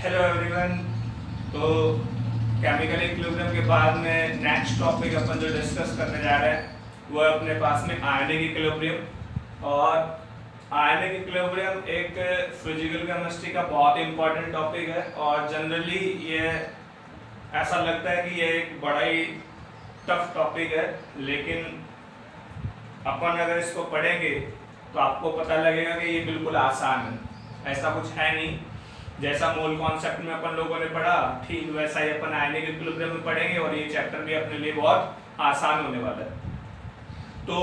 Hello everyone. तो chemical equilibrium के बाद में नेक्स्ट टॉपिक अपन जो डिस्कस करने जा रहे हैं वो है अपने पास में आयनिक इक्विलिब्रियम। और आयनिक इक्विलिब्रियम एक फिजिकल केमिस्ट्री का बहुत इंपॉर्टेंट टॉपिक है और जनरली ये ऐसा लगता है कि ये एक बड़ा ही टफ टॉपिक है, लेकिन अपन अगर इसको पढ़ेंगे तो आपको पता लगेगा कि ये बिल्कुल आसान है। ऐसा कुछ है नहीं, जैसा मोल कॉन्सेप्ट में अपन लोगों ने पढ़ा ठीक वैसा ही अपन आयनिक इक्विलिब्रियम में पढ़ेंगे और ये चैप्टर भी अपने लिए बहुत आसान होने वाला है। तो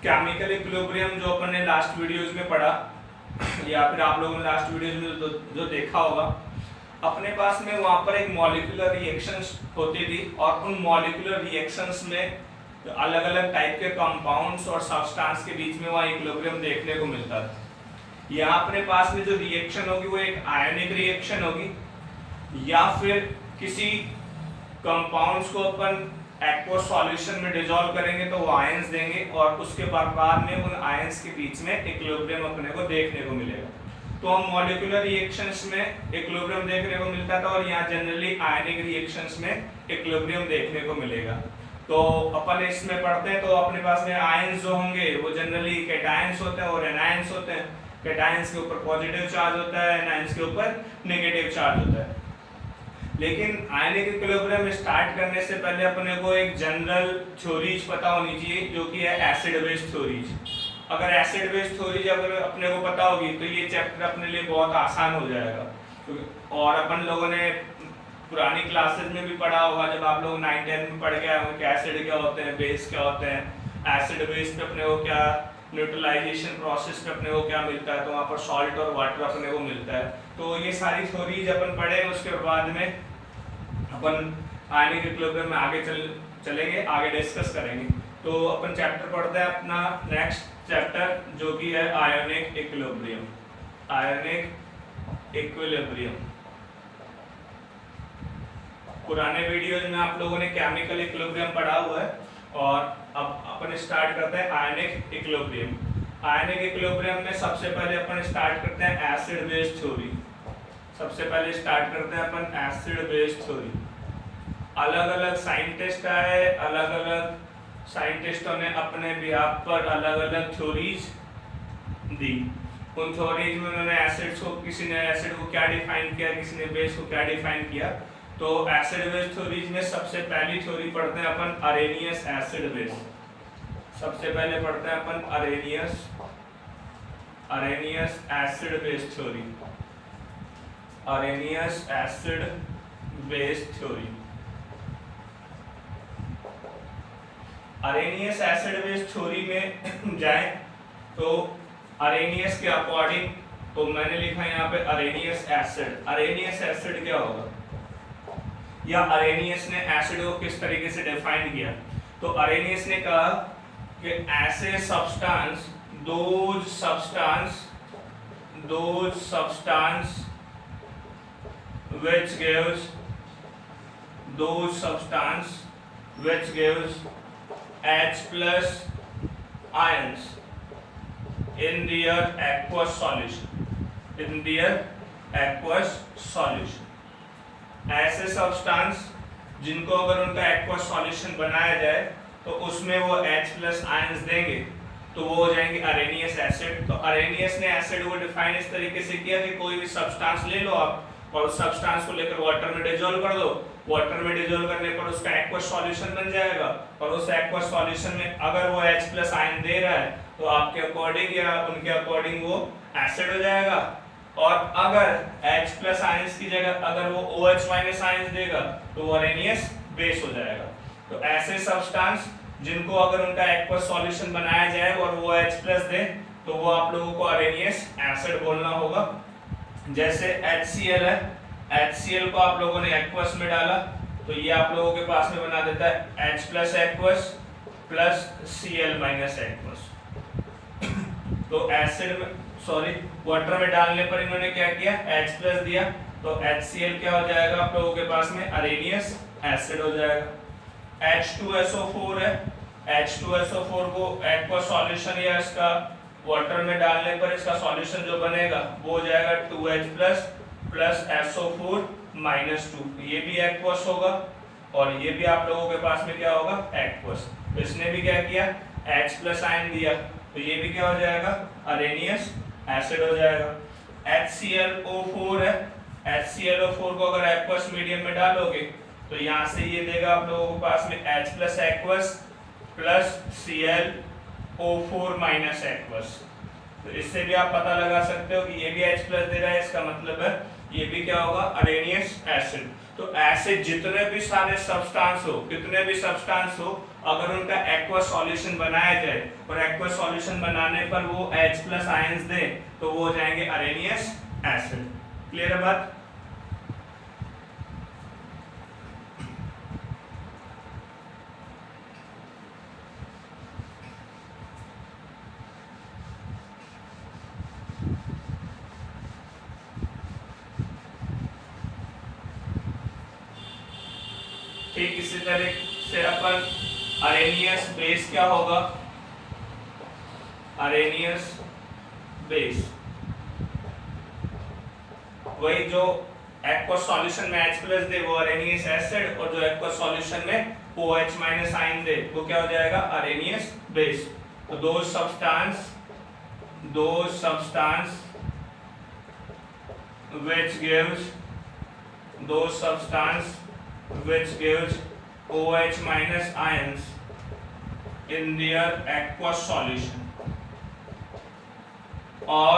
केमिकल इक्विलिब्रियम जो अपन ने लास्ट वीडियोस में पढ़ा या फिर आप लोगों ने लास्ट वीडियोस में जो देखा होगा, अपने पास में वहां पर एक मॉलिक्यूलर रिएक्शंस होती थी और उन मॉलिक्यूलर रिएक्शंस में अलग अलग टाइप के कंपाउंड्स और सब्सटेंस के बीच में वहाँ इक्विलिब्रियम देखने को मिलता था। यहाँ अपने पास में जो रिएक्शन होगी वो एक आयनिक रिएक्शन होगी या फिर किसी कंपाउंड्स को अपन एक्वस सॉल्यूशन में डिसॉल्व करेंगे तो वो आयंस देंगे और उसके बाद में उन आयंस के बीच में इक्विलिब्रियम अपने को देखने को मिलेगा। तो हम मॉलिक्यूलर रिएक्शंस में इक्विलिब्रियम देखने को मिलता था और यहाँ जनरली आयनिक रिएक्शंस में इक्विलिब्रियम देखने को मिलेगा। तो अपन इसमें पढ़ते हैं तो अपने पास में आयंस जो होंगे वो जनरली कैटायंस होते हैं और एनायंस होते हैं। कैटायंस के ऊपर पॉजिटिव चार्ज होता है, एनायंस के ऊपर नेगेटिव चार्ज होता है। लेकिन आयनिक इक्विलिब्रियम स्टार्ट करने से पहले अपने को एक जनरल थ्योरीज पता होनी चाहिए जो कि है एसिड बेस थ्योरीज। अगर एसिड बेस थ्योरीज अगर अपने को पता होगी तो ये चैप्टर अपने लिए बहुत आसान हो जाएगा। और अपन लोगों ने पुरानी क्लासेस में भी पढ़ा होगा, जब आप लोग 9-10 में पढ़ के आए होंगे कि एसिड क्या होते हैं, बेस क्या होते हैं, एसिड बेस पे अपने को क्या न्यूट्रलाइजेशन प्रोसेस पे अपने को क्या मिलता है, तो वहाँ पर सॉल्ट और वाटर अपने को मिलता है। तो ये सारी थ्योरीज अपन पढ़े, उसके बाद में अपन आयनिक इक्विलिब्रियम में आगे चलेंगे, आगे डिस्कस करेंगे। तो अपन चैप्टर पढ़ते हैं अपना नेक्स्ट चैप्टर जो कि है आयोनिक इक्विलिब्रियम। आयोनिक इक्विलिब्रियम पुराने वीडियोज में आप लोगों ने केमिकल इक्विलिब्रियम पढ़ा हुआ है और अब अपन स्टार्ट करते हैं आयनिक इक्विलिब्रियम। आयनिक इक्विलिब्रियम में सबसे पहले अपन स्टार्ट करते हैं एसिड बेस थ्योरी। सबसे पहले स्टार्ट करते हैं अपन एसिड बेस थ्योरी। अलग अलग साइंटिस्ट आए, अलग अलग साइंटिस्टों ने अपने बिहाफ पर अलग अलग थ्योरीज दी। उन थ्योरीज में उन्होंने एसिड्स को, किसी ने एसिड को क्या डिफाइन किया, किसी ने बेस को क्या डिफाइन किया। तो एसिड बेस थ्योरीज में सबसे पहली थ्योरी पढ़ते हैं अपन अरेनियस एसिड बेस। सबसे पहले पढ़ते हैं अपन Arrhenius acid base theory. Arrhenius acid base theory. Arrhenius acid base theory में जाएं तो अरेनियस के अकॉर्डिंग, तो मैंने लिखा यहाँ पे अरेनियस एसिड। अरेनियस एसिड क्या होगा या अरेनियस ने एसिड को किस तरीके से डिफाइन किया। तो अरेनियस ने कहा कि ऐसे substance, those substance which gives H plus ions in their aqueous solution। ऐसे सब्सटेंस जिनको अगर उनका एक्वस सॉल्यूशन बनाया जाए तो उसमें वो H प्लस आयंस देंगे तो वो हो जाएंगे अरेनियस एसिड। तो अरेनियस ने एसिड को डिफाइन इस तरीके से किया कि कोई भी सब्सटेंस ले लो आप और उस सब्सटेंस को लेकर वाटर में डिसॉल्व कर दो। वाटर में डिसॉल्व करने पर उसका एक्वस सॉल्यूशन बन जाएगा और उस एक्वस सॉल्यूशन में अगर वो H प्लस आयन दे रहा है तो आपके अकॉर्डिंग या उनके अकॉर्डिंग वो एसिड हो जाएगा। और अगर H प्लस आयंस की जगह अगर वो OH माइनस आयंस देगा तो वो अरेनियस बेस हो जाएगा। तो ऐसे सब्सटेंस जिनको अगर उनका एक्वस सॉल्यूशन बनाया जाए और वो H प्लस दे तो वो आप लोगों को अरेनियस एसिड बोलना होगा। जैसे HCl है, HCl को आप लोगों ने एक्वस में डाला तो ये आप लोगों के पास में बना देता है H plus aqueous plus Cl minus aqueous. तो एसिड में वाटर में डालने पर इन्होंने क्या किया, H प्लस दिया तो HCl क्या हो जाएगा आप लोगों के पास में अरेनियस एसिड हो जाएगा। H2SO4 है, H2SO4 को एक्वा सॉल्यूशन या इसका वाटर में डालने पर इसका सॉल्यूशन जो बनेगा वो हो जाएगा 2H प्लस SO4 -2, ये भी एक्वस होगा और ये भी आप लोगों के पास में क्या होगा एक्वस। तो इसने भी क्या किया H प्लस आयन दिया, तो ये भी क्या हो जाएगा अरेनियस एसिड हो जाएगा। HClO4 है, HClO4 को अगर एक्वस मीडियम में डालोगे तो यहाँ से ये देगा आप लोगों के पास में H plus aqueous plus ClO4 minus aqueous. तो इससे भी आप पता लगा सकते हो कि ये भी H प्लस दे रहा है, इसका मतलब है ये भी क्या होगा अरेनियस एसिड। तो ऐसे जितने भी सारे सब्सटेंस हो, कितने भी सब्सटेंस हो, अगर उनका एक्वस सॉल्यूशन बनाया जाए और एक्वस सॉल्यूशन बनाने पर वो H प्लस आयंस दे तो वो हो जाएंगे अरेनियस एसिड। क्लियर है बात? ठीक इसी तरह से अपन अरेनियस बेस क्या होगा, अरेनियस बेस वही जो एक्वस सॉल्यूशन में H प्लस दे वो अरेनियस एसिड, और जो एक्वस सॉल्यूशन में OH माइनस आयन दे वो क्या हो जाएगा अरेनियस बेस। तो दो substance which gives OH minus ions in their aqueous solution or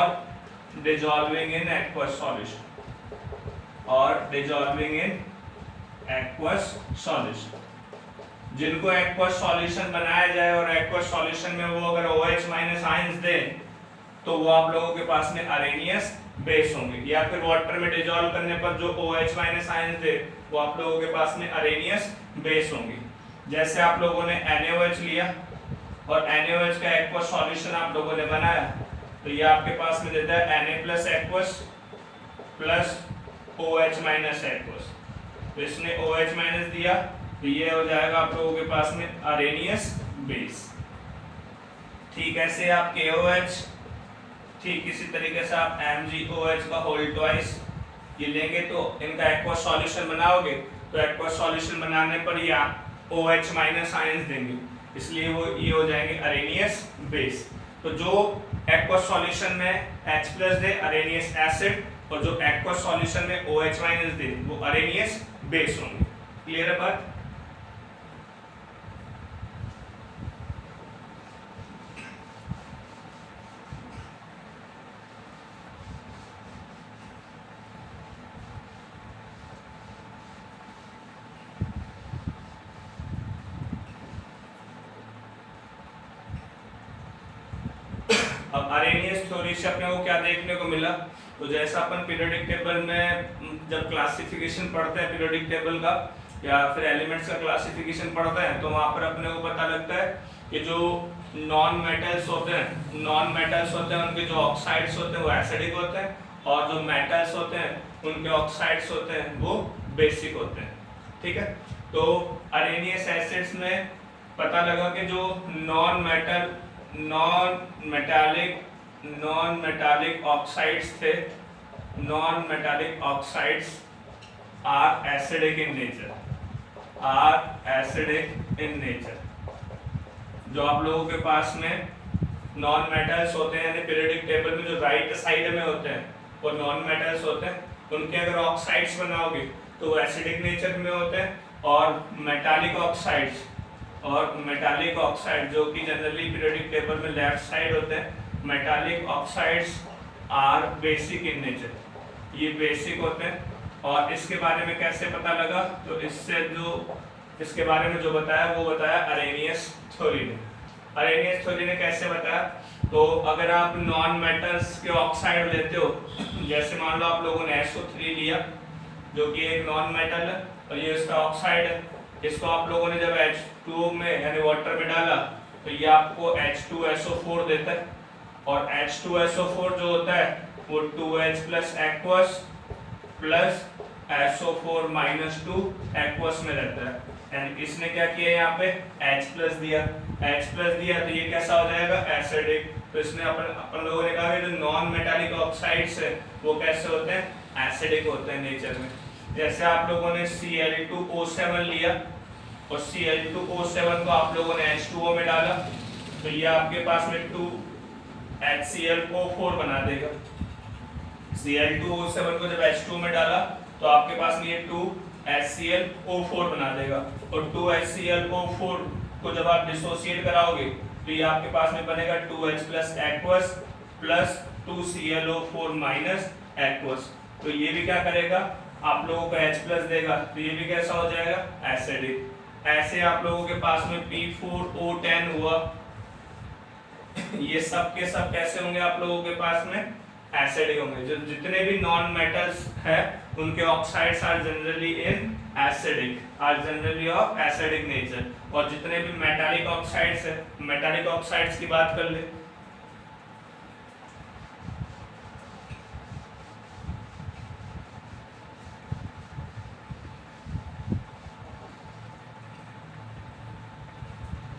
dissolving in aqueous solution जिनको एक्वस सॉल्यूशन बनाया जाए और एक्वस सॉल्यूशन में वो अगर OH माइनस आयंस दे तो वो आप लोगों के पास में अरेनियस बेस होंगे, या फिर वाटर में डिसॉल्व करने पर जो OH माइनस आयंस दे वो आप लोगों के पास में अरेनियस बेस होंगे। जैसे आप लोगों ने NaOH लिया और NaOH का एक्वस सॉल्यूशन आप लोगों ने बनाया तो ये आपके पास में देता है Na plus aqueous plus OH minus aqueous. तो इसने OH माइनस दिया तो ये हो जाएगा आप लोगों के पास में अरेनियस बेस। ठीक ऐसे आप KOH, ठीक इसी तरीके से आप MgOH का होल ट्वाइस ये लेंगे तो इनका एक्वस सॉल्यूशन बनाओगे तो एक्वस सॉल्यूशन बनाने पर ये OH माइनस आयंस देंगे, इसलिए वो ये हो जाएंगे अरेनियस बेस। तो जो एक्वस सॉल्यूशन में H प्लस दे अरेनियस एसिड, और जो एक्वस सॉल्यूशन में OH माइनस दे वो अरेनियस बेस होंगे। क्लियर है बात? अब अरेनियस थ्योरी से अपने को क्या देखने को मिला, तो जैसा अपन पीरियोडिक टेबल में जब क्लासिफिकेशन पढ़ते हैं पीरियोडिक टेबल का या फिर एलिमेंट्स का क्लासिफिकेशन पढ़ते हैं तो वहां पर अपने को पता लगता है कि जो नॉन मेटल्स होते हैं उनके जो ऑक्साइड्स होते हैं वो एसिडिक होते हैं, और जो मेटल्स होते हैं उनके ऑक्साइड्स होते हैं वो बेसिक होते हैं। ठीक है, तो अरेनियस एसिड्स में पता लगा कि जो नॉन मेटालिक ऑक्साइड्स थे, non metallic oxides are acidic in nature. जो आप लोगों के पास में नॉन मेटल्स होते हैं यानी पीरियोडिक टेबल में जो राइट साइड में होते हैं वो नॉन मेटल्स होते हैं, उनके अगर ऑक्साइड्स बनाओगे तो वो एसिडिक नेचर में होते हैं, और मेटालिक ऑक्साइड जो कि जनरली पीरियोडिक टेबल में लेफ्ट साइड होते हैं, metallic oxides are basic in nature, ये बेसिक होते हैं। और इसके बारे में कैसे पता लगा, तो इसके बारे में जो बताया वो बताया अरेनियस थ्योरी ने कैसे बताया, तो अगर आप नॉन मेटल्स के ऑक्साइड लेते हो, जैसे मान लो आप लोगों ने SO3 लिया जो कि एक नॉन मेटल है और ये इसका ऑक्साइड है, इसको आप लोगों ने जब H2O में यानी वाटर में डाला तो ये आपको H2SO4 देता है, और H2SO4 जो होता है वो 2H plus aqueous plus SO4 minus 2 aqueous में रहता है। एंड इसने क्या किया यहाँ पे H प्लस दिया तो ये कैसा हो जाएगा एसिडिक। तो इसमें अपन लोगों ने कहा कि जो नॉन मेटालिक ऑक्साइड्स है वो कैसे होते हैं, एसिडिक होते हैं नेचर में। जैसे आप लोगों ने Cl2O7 लिया और Cl2O7 को आप लोगों ने H2O में डाला, तो ये आपके पास में 2HClO4 बना देगा। Cl2O7 को जब H2O में डाला तो आपके पास में ये 2HClO4 बना देगा, और 2HClO4 को जब आप डिसोसिएट कराओगे तो ये आपके पास में बनेगा 2H plus aqueous plus 2ClO4 minus aqueous. तो ये भी क्या करेगा, आप लोगों को H प्लस देगा, तो ये भी कैसा हो जाएगा, एसिडिक। ऐसे आप लोगों के पास में P4O10 हुआ, ये सब के सब कैसे होंगे आप लोगों के पास में, एसिडिक होंगे। जो जितने भी नॉन मेटल्स है उनके oxides are generally in acidic, are generally of acidic nature. और जितने भी मेटालिक ऑक्साइड्स है, मेटालिक ऑक्साइड्स की बात कर ले,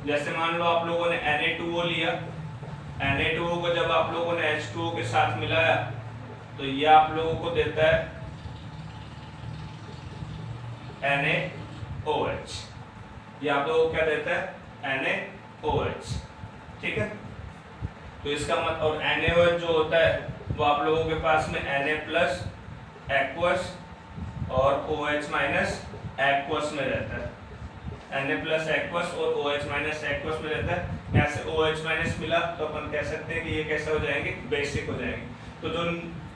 जैसे मान लो आप लोगों ने Na2O लिया, Na2O को जब आप लोगों ने H2O के साथ मिलाया तो ये आप लोगों को देता है NaOH। ये आप लोगों को क्या देता है, NaOH, ठीक है। तो इसका मतलब, और NaOH जो होता है वो आप लोगों के पास में Na प्लस एक्वस और OH माइनस एक्वस में रहता है। Na प्लस एक्वस और OH माइनस एक्वस में रहता है। यहाँ से OH माइनस मिला तो अपन कह सकते हैं कि ये कैसे हो जाएंगे, बेसिक हो जाएंगे। तो जो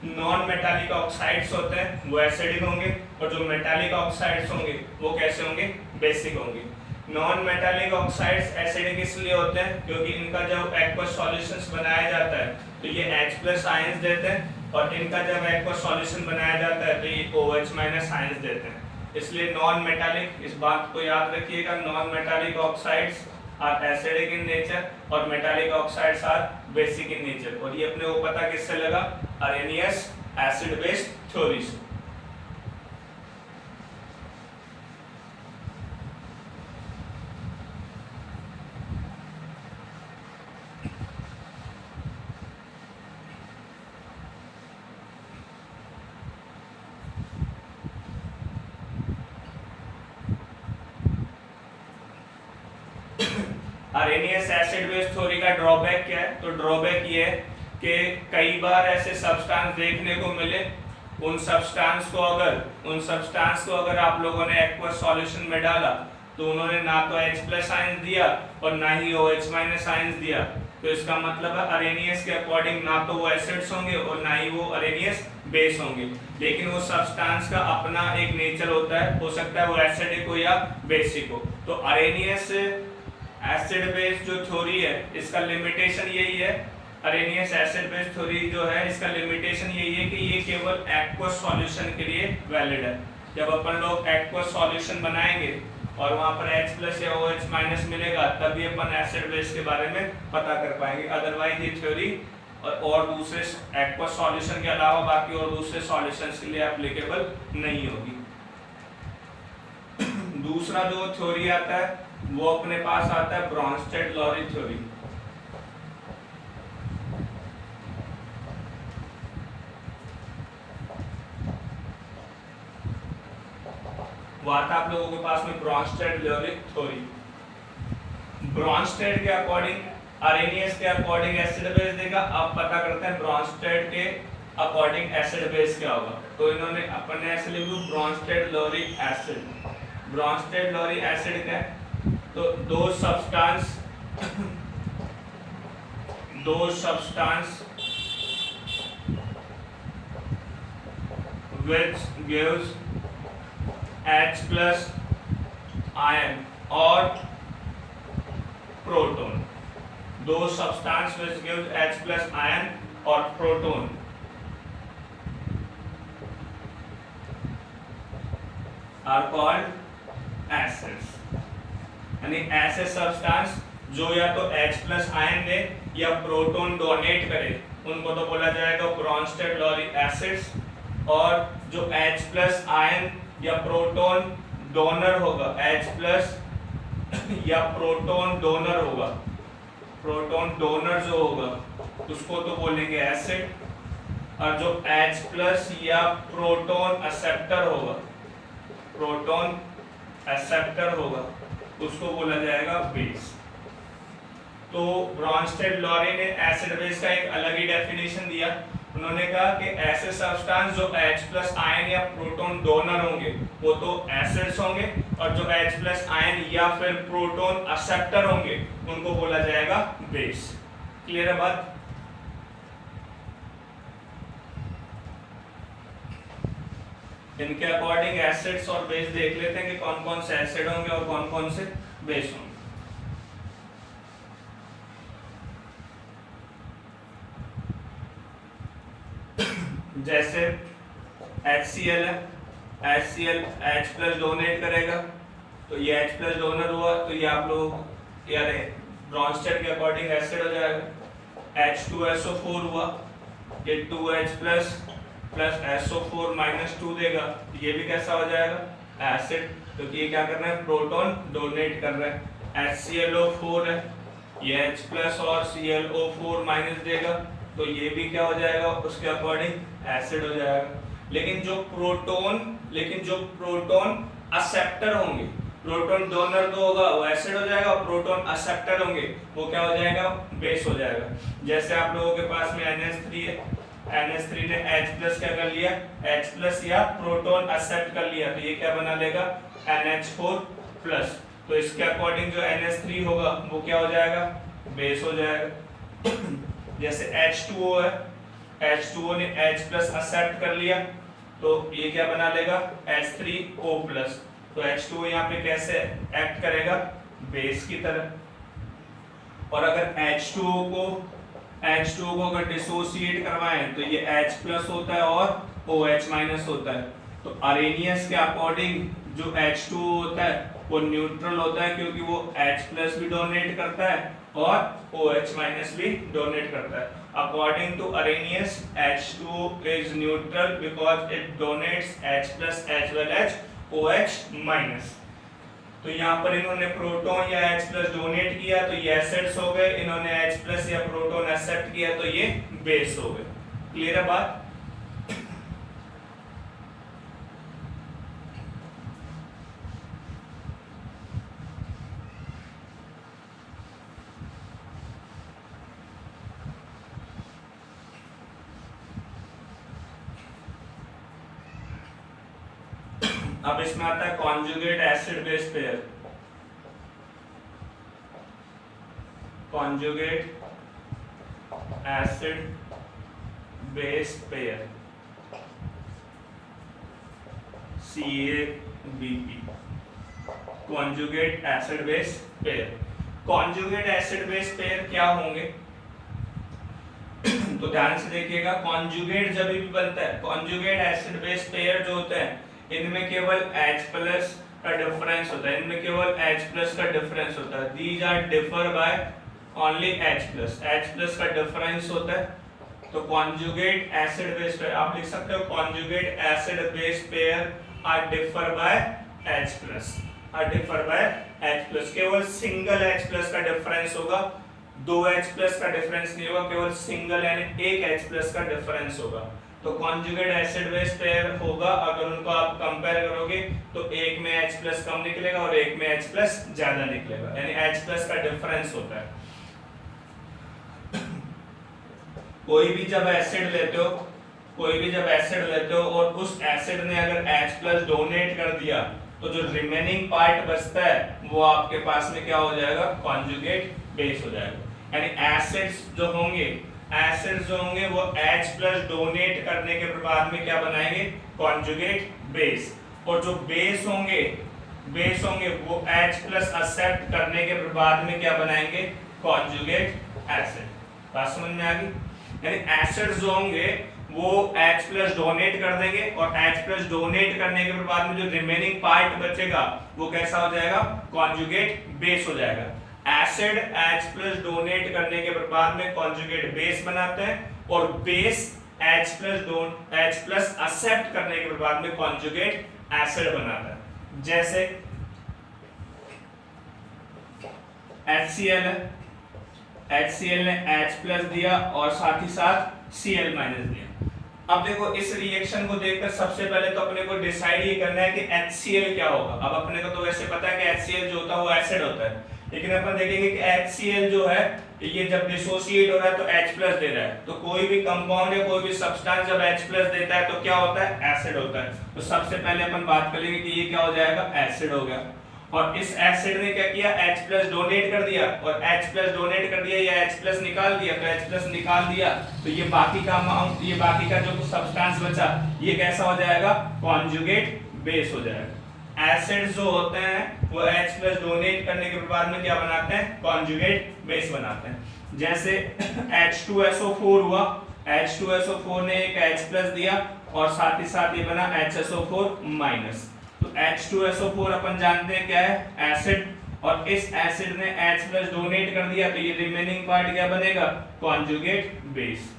नॉन मेटालिक ऑक्साइड्स होते हैं वो एसिडिक होंगे, और जो मेटालिक ऑक्साइड्स होंगे वो कैसे होंगे, बेसिक होंगे। नॉन मेटालिक ऑक्साइड्स एसिडिक इसलिए होते हैं क्योंकि इनका जब एक्वस सॉल्यूशंस बनाया जाता है तो ये H प्लस आयंस देते हैं, और इनका जब एक्वस सॉल्यूशन बनाया जाता है तो ये OH माइनस आयंस देते हैं। इसलिए नॉन मेटालिक, इस बात को याद रखिएगा, non metallic oxides are acidic in nature और metallic oxides are basic in nature. और ये अपने को पता किससे लगा, अरेनियस एसिड बेस थ्योरी से। अरेनियस एसिड बेस थ्योरी का ड्रॉबैक क्या है, तो ड्रॉबैक ये है कि कई बार ऐसे सब्सटेंस देखने को मिले, उन सब्सटेंस को अगर आप लोगों ने एक्वस सॉल्यूशन में डाला तो उन्होंने ना तो H प्लस आयंस दिया और ना ही OH माइनस आयंस दिया। तो इसका मतलब है अरेनियस के अकॉर्डिंग ना तो वो एसिड्स होंगे और ना ही वो अरेनियस बेस होंगे। लेकिन वो सब्सटेंस का अपना एक नेचर होता है, हो सकता है वो एसिडिक हो या बेसिक हो। तो अरेनियस एसिड बेस जो थ्योरी है इसका लिमिटेशन यही है, अरेनियस एसिड बेस थ्योरी जो है इसका लिमिटेशन यही है कि ये केवल एक्वस सॉल्यूशन के लिए वैलिड है। जब अपन लोग एक्वस सॉल्यूशन बनाएंगे और वहां पर H प्लस या OH माइनस मिलेगा तभी अपन एसिड बेस के बारे में पता कर पाएंगे। अदरवाइज ये थ्योरी और दूसरे एक्वस सॉल्यूशन के अलावा बाकी और दूसरे सॉल्यूशंस के लिए एप्लीकेबल नहीं होगी। दूसरा जो थ्योरी आता है वो अपने पास आता है ब्रॉन्स्टेड-लॉरी थ्योरी। वो आता आप लोगों के पास में ब्रॉन्स्टेड-लॉरी थ्योरी। ब्रॉन्स्टेड के अकॉर्डिंग अरेनियस के अकॉर्डिंग एसिड बेस देगा। अब पता करते हैं ब्रॉन्स्टेड के अकॉर्डिंग एसिड बेस क्या होगा। तो इन्होंने अपन ने ऐसे लिखा ब्रॉन्स्टेड-लॉरी एसिड। ब्रॉन्स्टेड-लॉरी एसिड क्या है, तो दो substance which gives H plus ion or proton, दो substance which gives H plus ion or proton are called acids। यानी ऐसे सब्सटेंस जो या तो H प्लस आयन दे या प्रोटॉन डोनेट करे उनको तो बोला जाएगा ब्रॉन्स्टेड-लॉरी एसिड्स, और जो H प्लस आयन या प्रोटॉन डोनर होगा, H प्लस या प्रोटॉन डोनर होगा, प्रोटॉन डोनर जो होगा उसको तो बोलेंगे एसिड, और जो H प्लस या प्रोटॉन एक्सेप्टर होगा, प्रोटॉन एक्सेप्टर होगा, उसको बोला जाएगा बेस। तो ब्रॉन्स्टेड लॉरी ने एसिड बेस का एक अलग ही डेफिनेशन दिया। उन्होंने कहा कि ऐसे सब्सटेंस जो H प्लस आयन या प्रोटॉन डोनर होंगे वो तो एसिड्स होंगे, और जो H प्लस आयन या फिर प्रोटॉन एक्सेप्टर होंगे उनको बोला जाएगा बेस। क्लियर है बात? इनके अकॉर्डिंग एसिड्स और बेस देख लेते हैं कि कौन कौन से एसिड होंगे और कौन कौन से बेस होंगे। जैसे HCl है, HCl H प्लस डोनेट करेगा, तो ये H प्लस डोनर हुआ, तो ये आप लोग याद है ब्रॉन्स्टेड के अकॉर्डिंग एसिड हो जाएगा। H2SO4 हुआ, ये 2H plus plus SO4 minus 2 देगा, ये भी कैसा हो जाएगा एसिड, क्योंकि ये क्या कर रहा है प्रोटॉन डोनेट कर रहा है। HClO4 है, ये H प्लस और ClO4 माइनस देगा, तो ये भी क्या हो जाएगा उसके अकॉर्डिंग एसिड हो जाएगा। लेकिन जो प्रोटॉन एक्सेप्टर होंगे, प्रोटॉन डोनर तो होगा वो एसिड हो जाएगा, और प्रोटॉन एक्सेप्टर होंगे वो क्या हो जाएगा बेस हो जाएगा। जैसे आप लोगों के पास में NH3 है, NH3 ने H प्लस क्या कर लिया, H प्लस या प्रोटॉन एक्सेप्ट कर लिया, तो ये क्या बना लेगा NH4 प्लस, तो इसके अकॉर्डिंग जो NH3 होगा वो क्या हो जाएगा बेस हो जाएगा। जैसे H2O है, H2O ने H प्लस एक्सेप्ट कर लिया, तो ये क्या बना लेगा H3O प्लस, तो H2O यहाँ पे कैसे एक्ट करेगा बेस की तरह। और अगर H2O को अगर डिसोसिएट करवाएं तो ये H प्लस होता है और OH माइनस होता है, तो अरेनियस के अकॉर्डिंग जो H2O होता है वो न्यूट्रल होता है, क्योंकि वो H प्लस भी डोनेट करता है और OH माइनस भी डोनेट करता है। According to Arrhenius H2O is neutral because it donates H plus as well as OH minus. तो यहाँ पर इन्होंने प्रोटॉन या H प्लस डोनेट किया तो ये एसिड्स हो गए, इन्होंने H प्लस या प्रोटॉन एक्सेप्ट किया तो ये बेस हो गए। क्लियर है बात? अब इसमें आता है conjugate acid base pair. Conjugate acid base pair CABP, conjugate acid base pair. Conjugate acid base pair क्या होंगे तो ध्यान से देखिएगा, कॉन्जुगेट जब भी बनता है, कॉन्जुगेट एसिड बेस पेयर जो होते हैं इनमें केवल H प्लस का डिफरेंस होता है, इनमें केवल H प्लस का डिफरेंस होता है। These are differ by only H plus का डिफरेंस होता है। तो कॉन्जुगेट एसिड बेस पेयर आप लिख सकते हो, conjugate acid base pair are differ by H plus, केवल सिंगल H प्लस का डिफरेंस होगा, 2 H प्लस का डिफरेंस नहीं होगा, केवल सिंगल यानी एक H प्लस का डिफरेंस होगा। तो कॉन्जुगेट एसिड बेस पेयर होगा, अगर उनको आप कंपेयर करोगे तो एक में H प्लस कम निकलेगा और एक में H प्लस ज्यादा निकलेगा, यानी H प्लस का डिफरेंस होता है। कोई भी जब एसिड लेते हो और उस एसिड ने अगर H प्लस डोनेट कर दिया तो जो रिमेनिंग पार्ट बचता है वो आपके पास में क्या हो जाएगा कॉन्जुगेट बेस हो जाएगा। यानी एसिड्स जो होंगे वो H प्लस डोनेट करने के बाद में क्या बनाएंगे कॉन्जुगेट बेस, और जो बेस होंगे वो H प्लस एक्सेप्ट करने के बाद में क्या बनाएंगे कॉन्जुगेट एसिड। बात समझ में आ गई? यानी एसिड्स जो होंगे वो H प्लस डोनेट कर देंगे और H प्लस डोनेट करने के बाद में जो रिमेनिंग पार्ट बचेगा वो कैसा हो जाएगा कॉन्जुगेट बेस हो जाएगा। एसिड H प्लस डोनेट करने के बाद में कॉन्जुगेट बेस बनाते हैं और बेस H प्लस एक्सेप्ट करने के बाद में कॉन्जुगेट एसिड बनाता है। जैसे HCl है, HCl ने H प्लस दिया और साथ ही साथ Cl माइनस दिया। अब देखो इस रिएक्शन को देखकर सबसे पहले तो अपने को डिसाइड ये करना है कि HCl क्या होगा। अब अपने को तो वैसे पता है कि HCl जो होता है वो एसिड होता है, लेकिन अपन देखेंगे कि HCl जो है ये जब डिसोसिएट हो रहा है तो H प्लस दे रहा है। तो कोई भी कंपाउंड या कोई भी सब्सटेंस जब H प्लस देता है तो क्या होता है, एसिड होता है। तो सबसे पहले अपन बात करेंगे कि ये क्या हो जाएगा, एसिड हो गया। और इस एसिड ने क्या किया, H प्लस डोनेट कर दिया, और H प्लस डोनेट कर दिया या H प्लस निकाल दिया, तो H प्लस निकाल दिया तो ये बाकी का अमाउंट, ये बाकी का जो सब्सटेंस बचा ये कैसा हो जाएगा, कॉन्जुगेट बेस हो जाएगा। एसिड्स जो होते हैं वो H प्लस डोनेट करने के बाद में क्या बनाते हैं, कॉन्जुगेट बेस बनाते हैं। जैसे H2SO4 हुआ, H2SO4 ने एक H प्लस दिया और साथ ही साथ ये बना HSO4 माइनस। तो H2SO4 अपन जानते हैं क्या है, एसिड, और इस एसिड ने H प्लस डोनेट कर दिया तो ये रिमेनिंग पार्ट क्या बनेगा, कॉन्जुगेट बेस।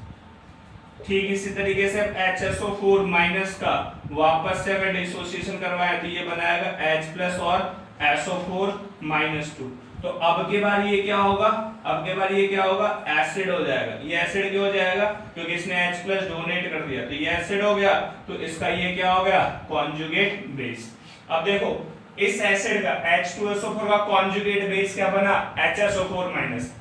ठीक इसी तरीके से HSO4 माइनस का वापस से अगर डिसोसिएशन करवाया तो ये बनाएगा H प्लस और SO4 माइनस 2। तो अब के बार ये क्या होगा, अब के बार ये क्या होगा, एसिड हो जाएगा। ये एसिड क्यों हो जाएगा, क्योंकि इसने H प्लस डोनेट कर दिया तो ये एसिड हो गया, तो इसका ये क्या हो गया, कॉन्जुगेट बेस। अब देखो इस एसिड का H2SO4 का कॉन्जुगेट बेस क्या बना, HSO4 माइनस,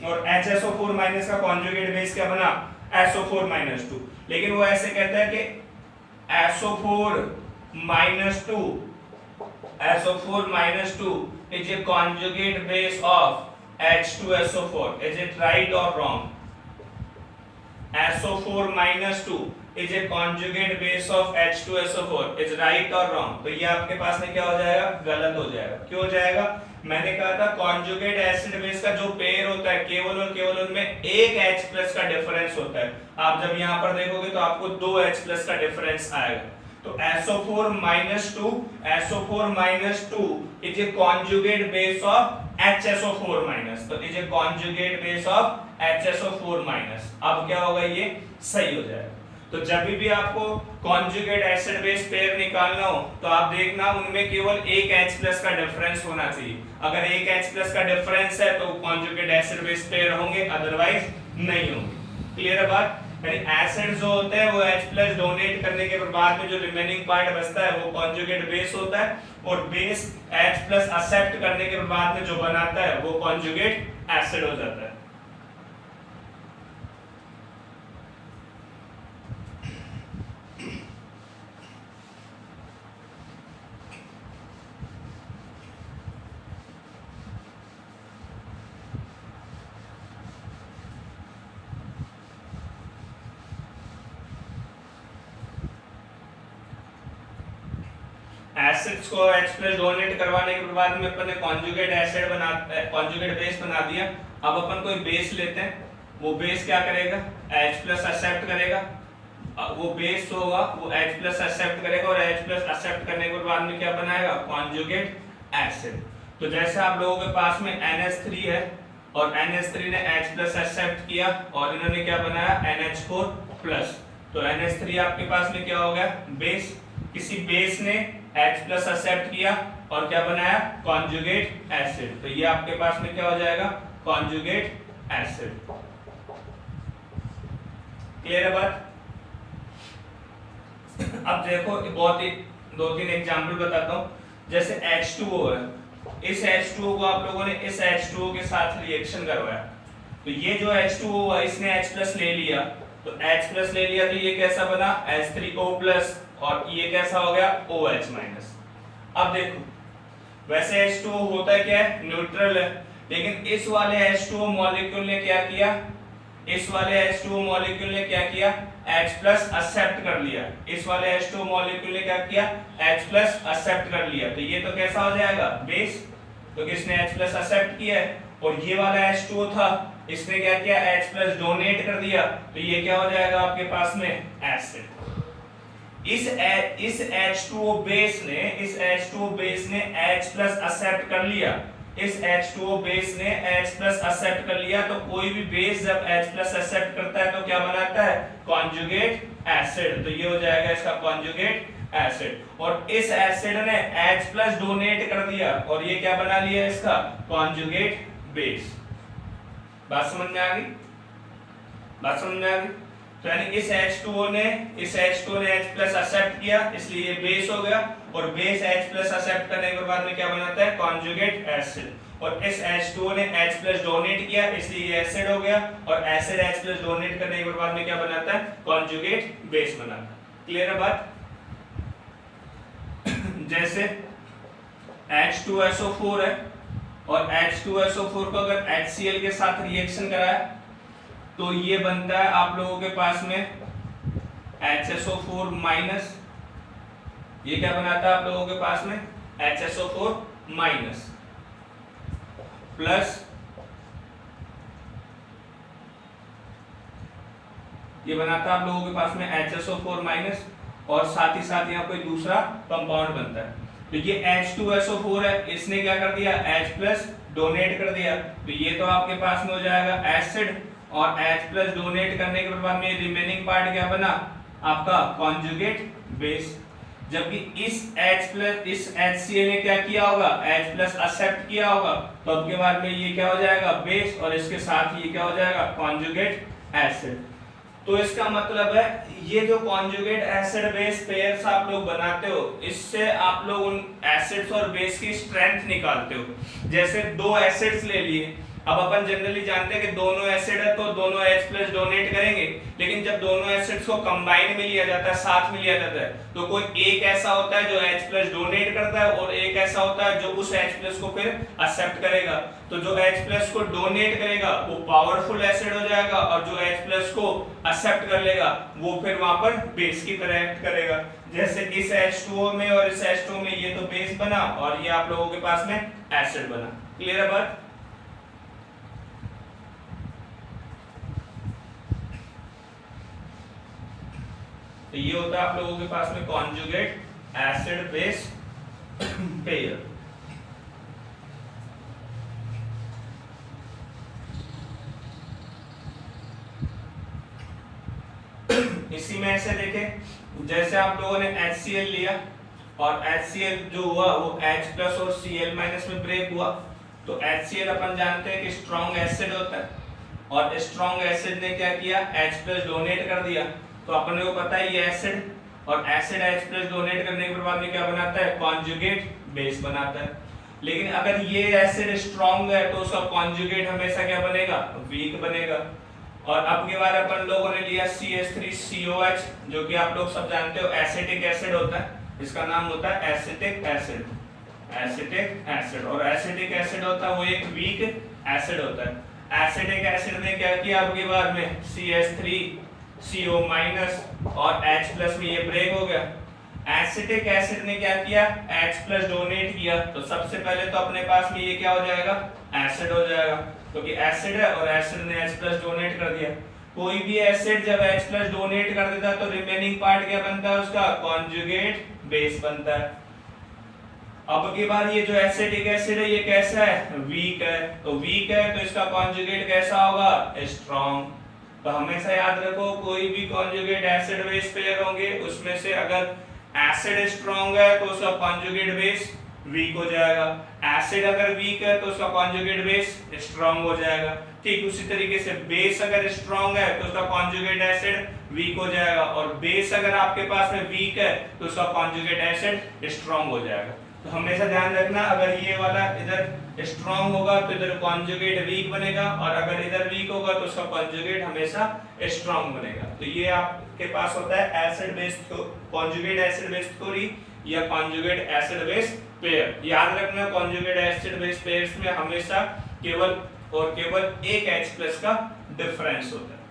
और HSO4 माइनस का कॉन्जुगेट बेस क्या बना, SO4 माइनस 2। लेकिन वो ऐसे कहता है कि SO4 minus 2, SO4 minus 2 is a conjugate base of H2SO4. Is it right or wrong? SO4 minus 2 is a conjugate base of H2SO4. Is right or wrong? तो ये आपके पास में क्या हो जाएगा, गलत हो जाएगा। क्यों हो जाएगा, मैंने कहा था कॉन्जुगेट एसिड बेस का जो पेयर होता है केवल और केवल उनमें एक H प्लस का डिफरेंस होता है। आप जब यहाँ पर देखोगे तो आपको 2 H प्लस का डिफरेंस आएगा। तो SO4 minus 2, SO4 minus 2 is a conjugate base of HSO4 minus, तो is a conjugate base of HSO4 minus। अब क्या होगा, ये सही हो जाएगा। तो जब भी आपको conjugate acid base पेयर निकालना हो तो आप देखना उनमें केवल एक H प्लस का डिफरेंस होना चाहिए। अगर एक H प्लस का डिफरेंस है तो conjugate acid base पेयर होंगे, अदरवाइज नहीं होंगे। क्लियर है बात, यानी एसिड जो होते हैं वो H प्लस डोनेट करने के बाद में जो रिमेनिंग पार्ट बचता है वो कॉन्जुगेट बेस होता है, और बेस H प्लस एक्सेप्ट करने के बाद में जो बनाता है वो कॉन्जुगेट एसिड हो जाता है। एसिड्स को H प्लस डोनेट करवाने के बाद में अपन ने कॉन्जुगेट एसिड बना, कॉन्जुगेट बेस बना दिया। अब अपन कोई बेस लेते हैं, वो बेस क्या करेगा, H प्लस एक्सेप्ट करेगा। वो बेस होगा वो H प्लस एक्सेप्ट करेगा, और H प्लस एक्सेप्ट करने के बाद में क्या बनाएगा, कॉन्जुगेट एसिड। तो जैसे आप लोगों के पास में NH3 है और NH3 ने H प्लस एक्सेप्ट किया और इन्होंने क्या बनाया, NH4 प्लस। तो NH3 आपके पास में क्या हो गया, बेस। किसी बेस ने H प्लस एक्सेप्ट किया और क्या बनाया, कॉन्जुगेट एसिड। तो ये आपके पास में क्या हो जाएगा, कॉन्जुगेट एसिड। क्लियर है बात। अब देखो बहुत ही 2-3 एग्जांपल बताता हूं। जैसे H2O है, इस H2O को आप लोगों ने इस H2O के साथ रिएक्शन करवाया, तो ये जो H2O है इसने H प्लस ले लिया, तो H प्लस ले लिया तो ये कैसा बना, H3O प्लस, और ये कैसा हो गया, OH माइनस। अब देखो वैसे H2O होता है क्या है, न्यूट्रल है, लेकिन इस वाले H2O मॉलिक्यूल ने क्या किया, इस वाले H2O मॉलिक्यूल ने क्या किया, H प्लस एक्सेप्ट कर लिया। इस वाले H2O मॉलिक्यूल ने क्या किया, H प्लस एक्सेप्ट कर लिया, तो ये तो कैसा हो जाएगा, बेस, क्योंकि इसने H प्लस एक्सेप्ट किया है। और ये वाला H2O था, इसने क्या किया, H प्लस डोनेट कर दिया, तो ये क्या हो जाएगा आपके पास में, एसिड। इस H2O बेस ने H प्लस एक्सेप्ट कर लिया, इस H2O बेस ने H प्लस एक्सेप्ट कर लिया, तो कोई भी बेस जब H प्लस एक्सेप्ट करता है तो क्या बनाता है, कॉन्जुगेट एसिड। तो ये हो जाएगा इसका कॉन्जुगेट एसिड। और इस एसिड ने H प्लस डोनेट कर दिया और ये क्या बना लिया, इसका कॉन्जुगेट बेस। बात समझ में आ गई? बात समझ में आ गई? तो यानी इस H2O ने H प्लस एक्सेप्ट किया, इसलिए ये बेस हो गया, और बेस H प्लस एक्सेप्ट करने के बाद में क्या बनाता है? Conjugate acid. और इस H2O ने H प्लस डोनेट किया, इसलिए ये एसिड हो गया, और एसिड H प्लस डोनेट करने के बाद में क्या बनाता है? कॉन्जुगेट बेस बनाता है। क्लियर है बात? जैसे H2SO4 है, और H2SO4 को अगर HCl के साथ रिएक्शन कराए तो ये बनता है आप लोगों के पास में HSO4 माइनस। ये क्या बनाता है आप लोगों के पास में? HSO4 माइनस प्लस ये बनाता है आप लोगों के पास में HSO4 माइनस, और साथ ही साथ यहाँ कोई दूसरा कंपाउंड बनता है। तो ये H2SO4 है, इसने क्या कर दिया? H प्लस डोनेट कर दिया, तो ये तो आपके पास में हो जाएगा एसिड, और H प्लस डोनेट करने के बाद में रिमेनिंग पार्ट क्या बना? आपका कॉन्जुगेट बेस। जबकि इस HCl ने क्या किया होगा? H प्लस एक्सेप्ट किया होगा, तो अब के बाद में ये क्या हो जाएगा? बेस, और इसके साथ ये क्या हो जाएगा? Conjugate acid. तो इसका मतलब है ये जो कॉन्जुगेट एसिड बेस पेयर्स आप लोग बनाते हो, इससे आप लोग उन एसिड्स और बेस की स्ट्रेंथ निकालते हो। जैसे दो एसिड्स ले लिए, अब अपन जनरली जानते हैं कि दोनों एसिड है तो दोनों H प्लस डोनेट करेंगे, लेकिन जब दोनों एसिड्स को कंबाइन में लिया जाता है, साथ में लिया जाता है, तो कोई एक ऐसा होता है जो H प्लस डोनेट करता है, और एक ऐसा होता है जो उस H प्लस को फिर एक्सेप्ट करेगा। तो जो H प्लस को डोनेट करेगा वो पावरफुल एसिड हो जाएगा, और जो H प्लस को एक्सेप्ट कर लेगा वो फिर वहां पर बेस की तरह एक्ट करेगा। जैसे इस H2O में और इस H2O में ये तो बेस बना, और ये आप लोगों के पास में एसिड बना। क्लियर है बात? तो ये होता है आप लोगों के पास में कॉन्जुगेट एसिड बेस पेयर। इसी में ऐसे देखें, जैसे आप लोगों ने HCl लिया, और HCl जो हुआ वो H प्लस और Cl माइनस में ब्रेक हुआ, तो HCl अपन जानते हैं कि स्ट्रॉन्ग एसिड होता है, और स्ट्रॉन्ग एसिड ने क्या किया? H प्लस डोनेट कर दिया, तो अपने को पता है ये एसिड, और एसिड H प्लस डोनेट करने के बाद में क्या बनाता है? कॉन्जुगेट बेस बनाता है। लेकिन अगर ये एसिड स्ट्रॉन्ग है तो उसका कॉन्जुगेट हमेशा क्या बनेगा? वीक बनेगा। और अब के बार अपन लोगों ने लिया CH3COH, जो कि आप लोग सब जानते हो एसिटिक एसिड होता है, इसका नाम होता है एसिटिक एसिड। एसिटिक एसिड, और एसिटिक एसिड होता है वो एक वीक एसिड होता है। एसिटिक एसिड ने क्या किया? अब की बार में CH3CO माइनस और H प्लस में ये ब्रेक हो गया। एसिटिक एसिड ने क्या किया? H प्लस डोनेट किया, तो सबसे पहले तो अपने पास में ये क्या हो जाएगा? एसिड हो जाएगा, क्योंकि एसिड है और एसिड ने H प्लस डोनेट कर दिया। कोई भी एसिड जब H प्लस डोनेट कर देता है तो रिमेनिंग पार्ट क्या बनता है उसका? कॉन्जुगेट बेस बनता है। अब की बार ये जो एसिटिक एसिड है ये कैसा है? वीक है, तो वीक है तो इसका कॉन्जुगेट कैसा होगा? स्ट्रॉन्ग। तो हमेशा याद रखो, कोई भी कॉन्जुगेट एसिड बेस पेयर होंगे उसमें से अगर एसिड स्ट्रॉन्ग है तो उसका कॉन्जुगेट बेस वीक हो जाएगा, एसिड अगर वीक है तो उसका कॉन्जुगेट बेस स्ट्रॉन्ग हो जाएगा। ठीक उसी तरीके से बेस अगर स्ट्रॉन्ग है तो उसका कॉन्जुगेट एसिड वीक हो जाएगा, और बेस अगर आपके पास में वीक है तो उसका कॉन्जुगेट एसिड स्ट्रॉन्ग हो जाएगा। तो हमेशा ध्यान रखना, अगर ये वाला इधर स्ट्रॉन्ग होगा तो इधर कॉन्जुगेट वीक बनेगा, और अगर इधर वीक होगा तो उसका कॉन्जुगेट हमेशा स्ट्रॉन्ग बनेगा। तो ये आपके पास होता है acid base conjugate acid base theory या कॉन्जुगेट एसिड बेस पेयर। याद रखना, कॉन्जुगेट एसिड बेस पेयर्स में हमेशा केवल और केवल एक H प्लस का डिफरेंस होता है।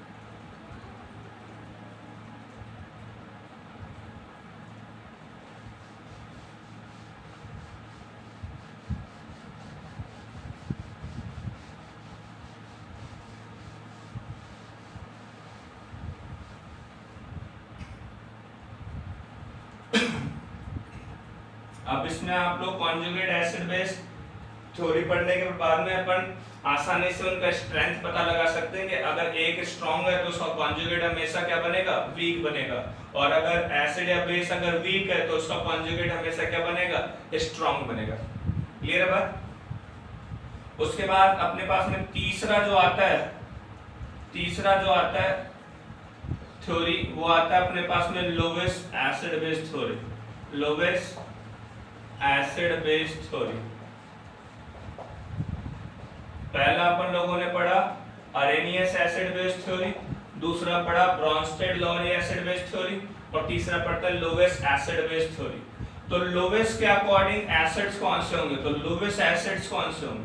अब इसमें आप लोग कॉन्जुगेट एसिड बेस थ्योरी पढ़ने के बाद में अपन आसानी से उनका स्ट्रेंथ पता लगा सकते हैं कि अगर एक स्ट्रॉन्ग है तो उसका कॉन्जुगेट हमेशा क्या बनेगा? वीक बनेगा, और अगर एसिड या बेस अगर वीक है तो उसका कॉन्जुगेट हमेशा क्या बनेगा? स्ट्रॉन्ग बनेगा। क्लियर है बात? उसके बाद अपने पास में तीसरा जो आता है थ्योरी, वो आता है अपने पास में लोवेस acid base theory. लोवेस acid base theory पहला अपन लोगों ने पढ़ा अरेनियस एसिड बेस थ्योरी, दूसरा पढ़ा Brønsted Loni acid base theory, और तीसरा पढ़ता है लोवेस एसिड बेस थ्योरी। तो लोवेस के अकॉर्डिंग एसिड्स कौन से होंगे, तो लोवेस एसिड्स कौन से होंगे,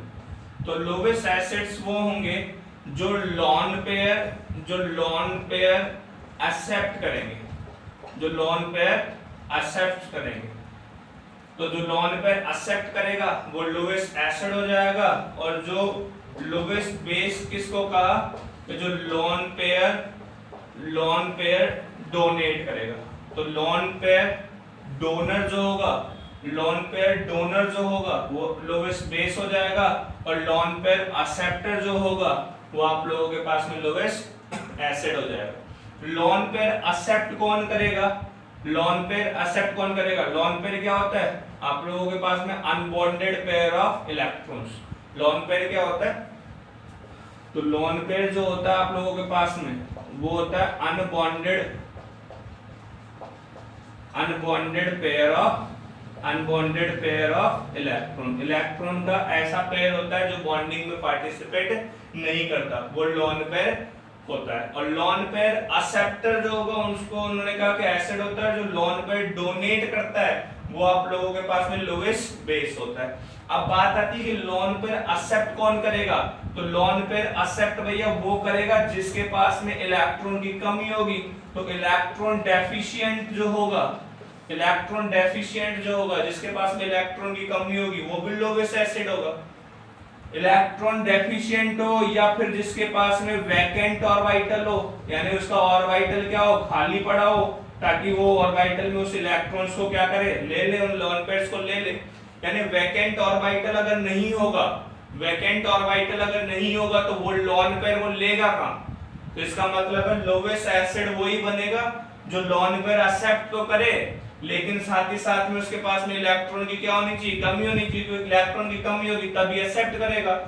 तो लोवेस एसिड्स वो होंगे जो लॉन पेयर एक्सेप्ट करेंगे, जो लॉन पेयर एक्सेप्ट करेंगे। तो जो लॉन पेयर एक्सेप्ट करेगा वो लोवेस एसिड हो जाएगा, और जो लोवेस बेस किसको कहा, तो जो लॉन पेयर डोनेट करेगा। तो लॉन पेयर डोनर जो होगा वो लोवेस बेस हो जाएगा, और लॉन पेयर एक्सेप्टर जो होगा वो आप लोगों के पास में लोवेस एसिड हो जाएगा। लॉन पेयर एक्सेप्ट कौन करेगा, लॉन पेयर क्या होता है, आप लोगों के पास में unbonded pair of electrons. Lone pair क्या होता है, तो लॉन पेयर जो होता है आप लोगों के पास में वो होता है unbonded pair of electron. Electron का ऐसा पेयर होता है जो बॉन्डिंग में पार्टिसिपेट नहीं करता, वो लॉन पेयर होता है। और लॉन पेयर एक्सेप्टर जो होगा उसको उन्होंने कहा कि एसिड होता है, जो लॉन पेयर डोनेट करता है वो आप लोगों के पास में लोवेस बेस होता है। अब बात आती है कि लॉन पेयर एक्सेप्ट कौन करेगा, तो लॉन पेयर एक्सेप्ट भैया वो करेगा जिसके पास में इलेक्ट्रॉन की कमी होगी। तो इलेक्ट्रॉन डेफिशिएंट जो होगा जिसके पास में इलेक्ट्रॉन की कमी होगी वो भी लोवेस एसिड होगा। इलेक्ट्रॉन डेफिशिएंट हो या फिर जिसके पास में वैकेंट ऑर्बिटल हो, यानी उसका ऑर्बिटल क्या हो, खाली पड़ा हो, ताकि वो ऑर्बिटल में उस इलेक्ट्रॉन्स को क्या करे, ले ले, उन लॉन पेयर्स को ले ले। यानी वैकेंट ऑर्बिटल अगर नहीं होगा तो वो लॉन पेयर वो लेगा कहां, तो इसका मतलब है लोवेस एसिड वही बनेगा जो लॉन पेयर एक्सेप्ट तो करे लेकिन साथ ही साथ में उसके पास में इलेक्ट्रॉन की क्या होनी चाहिए, कमी होनी चाहिए। तो इलेक्ट्रॉन की कमी होगी तभी एक्सेप्ट करेगा।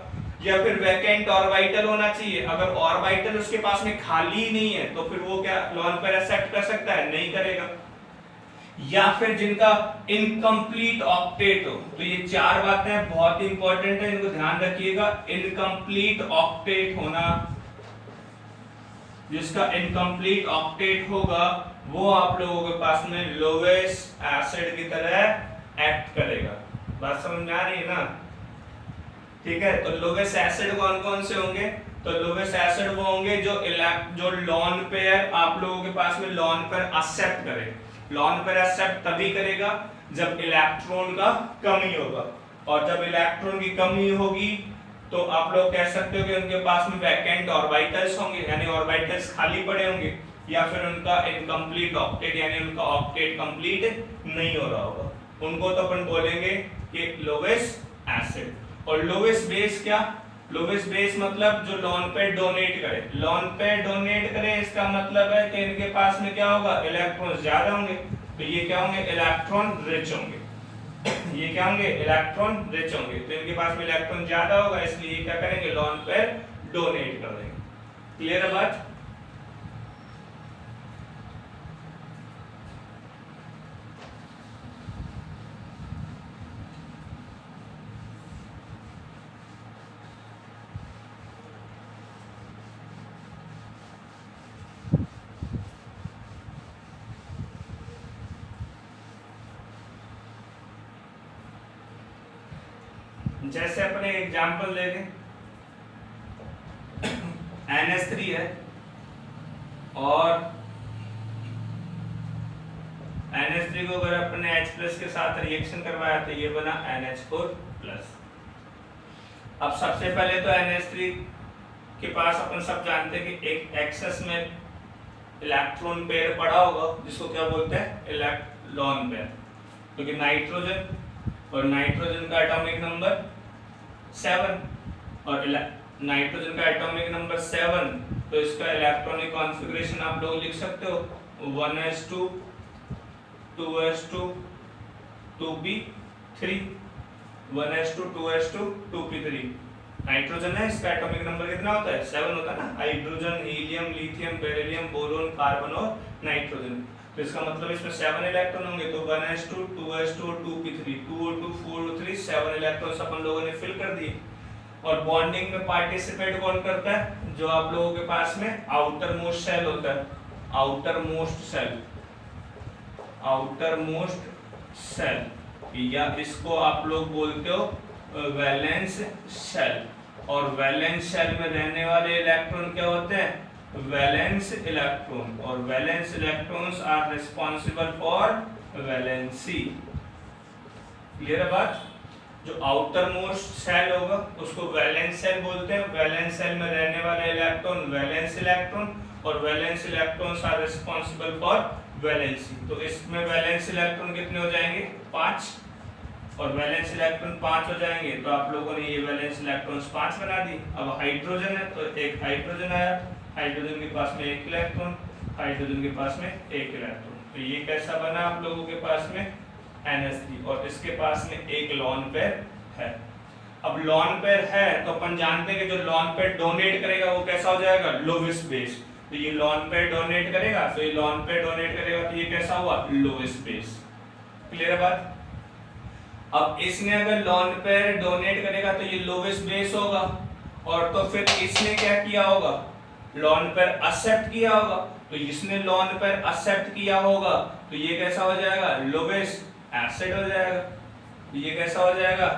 या फिर वैकेंट ऑर्बिटल होना चाहिए, अगर ऑर्बिटल उसके पास में खाली ही नहीं है तो फिर वो क्या लॉन पेयर एक्सेप्ट कर सकता है, नहीं करेगा। या फिर जिनका इनकम्प्लीट ऑक्टेट हो, तो ये चार बातें बहुत इंपॉर्टेंट है, इनको ध्यान रखिएगा। इनकम्प्लीट ऑक्टेट होना, जिसका इनकम्प्लीट ऑक्टेट होगा वो आप लोगों के पास में लोवेस एसिड की तरह एक्ट करेगा। बात समझ में आ रही है ना, ठीक है। तो लोवेस एसिड कौन कौन से होंगे, तो लोवेस एसिड वो होंगे जो लॉन पेयर आप लोगों के पास में लॉन पेयर एक्सेप्ट करे। लॉन पेयर एक्सेप्ट तभी करेगा जब इलेक्ट्रॉन का कमी होगा, और जब इलेक्ट्रॉन की कमी होगी तो आप लोग कह सकते हो कि उनके पास में वैकेंट ऑर्बिटल्स होंगे, यानी ऑर्बिटल्स खाली पड़े होंगे, या फिर उनका इनकम्प्लीट ऑक्टेट यानी उनका ऑक्टेट कंप्लीट नहीं हो रहा होगा, उनको तो अपन बोलेंगे कि लोवेस एसिड। और लोवेस बेस क्या, लोवेस बेस मतलब जो लॉन पेयर डोनेट करे। लॉन पेयर डोनेट करे इसका मतलब है कि इनके पास में क्या होगा, इलेक्ट्रॉन ज्यादा होंगे, तो ये क्या होंगे, इलेक्ट्रॉन रिच होंगे। ये क्या होंगे, इलेक्ट्रॉन रिच होंगे, तो इनके पास में इलेक्ट्रॉन ज्यादा होगा, इसलिए क्या करेंगे, लॉन पेयर डोनेट कर देंगे। क्लियर है बात। जैसे अपने एग्जांपल लेंगे, NH3 है और NH3 को अगर अपने H+ के साथ रिएक्शन करवाया तो ये बना NH4+। अब सबसे पहले तो NH3 के पास अपन सब जानते हैं कि एक एक्सेस में इलेक्ट्रॉन पेयर पड़ा होगा जिसको क्या बोलते हैं, लॉन पेयर। क्योंकि नाइट्रोजन और नाइट्रोजन का एटॉमिक नंबर 7 और नाइट्रोजन का एटॉमिक नंबर 7, तो इसका इलेक्ट्रॉनिक कॉन्फ़िगरेशन आप लोग लिख सकते हो 1s2 2s2 2p3 1s2 2s2 2p3। Nitrogen है, इसका एटॉमिक नंबर कितना होता है 7 होता है ना, hydrogen, helium, lithium, beryllium, boron, carbon और नाइट्रोजन। तो इसका मतलब इसमें 7 इलेक्ट्रॉन होंगे, तो 1s2 2s2 2p3 2o2 4o3 7 electrons अपन लोगों ने फिल कर दिए। और बॉन्डिंग में पार्टिसिपेट कौन करता है, जो आप लोगों के पास में आउटर मोस्ट सेल होता है, outermost shell, outermost shell, या इसको आप लोग बोलते हो वैलेंस सेल। और वैलेंस सेल में रहने वाले इलेक्ट्रॉन क्या होते हैं, वैलेंस इलेक्ट्रॉन, और valence electrons are responsible for valency. Clear है बात। जो आउटर मोस्ट सेल होगा उसको वैलेंस सेल बोलते हैं, वैलेंस सेल में रहने वाले इलेक्ट्रॉन वैलेंस इलेक्ट्रॉन, और valence electrons are responsible for valency. तो इसमें वैलेंस इलेक्ट्रॉन कितने हो जाएंगे 5, और वैलेंस इलेक्ट्रॉन 5 हो जाएंगे, तो आप लोगों ने ये वैलेंस इलेक्ट्रॉन्स 5 बना दी। अब हाइड्रोजन है तो एक हाइड्रोजन आया, हाइड्रोजन के पास में 1 इलेक्ट्रॉन, हाइड्रोजन के पास में 1 इलेक्ट्रॉन, तो ये कैसा बना आप लोगों के पास में NH3, और इसके पास में एक लॉन पेयर है। अब लॉन पेयर है तो अपन जानते हैं कि जो लॉन पेयर डोनेट करेगा वो कैसा हो जाएगा, लोवेस्ट बेस। तो ये लॉन पेयर डोनेट करेगा, तो ये लॉन पेयर डोनेट करेगा तो ये कैसा हुआ, लोवेस्ट बेस। क्लियर है बात। अब इसने अगर लॉन पेयर डोनेट करेगा तो ये लोवेस्ट बेस होगा, और तो फिर इसने क्या किया होगा, लॉन पेयर एक्सेप्ट किया होगा, तो इसने लॉन पेयर एक्सेप्ट किया होगा तो ये कैसा हो जाएगा, लोवेस्ट एसिड हो जाएगा। ये कैसा हो जाएगा,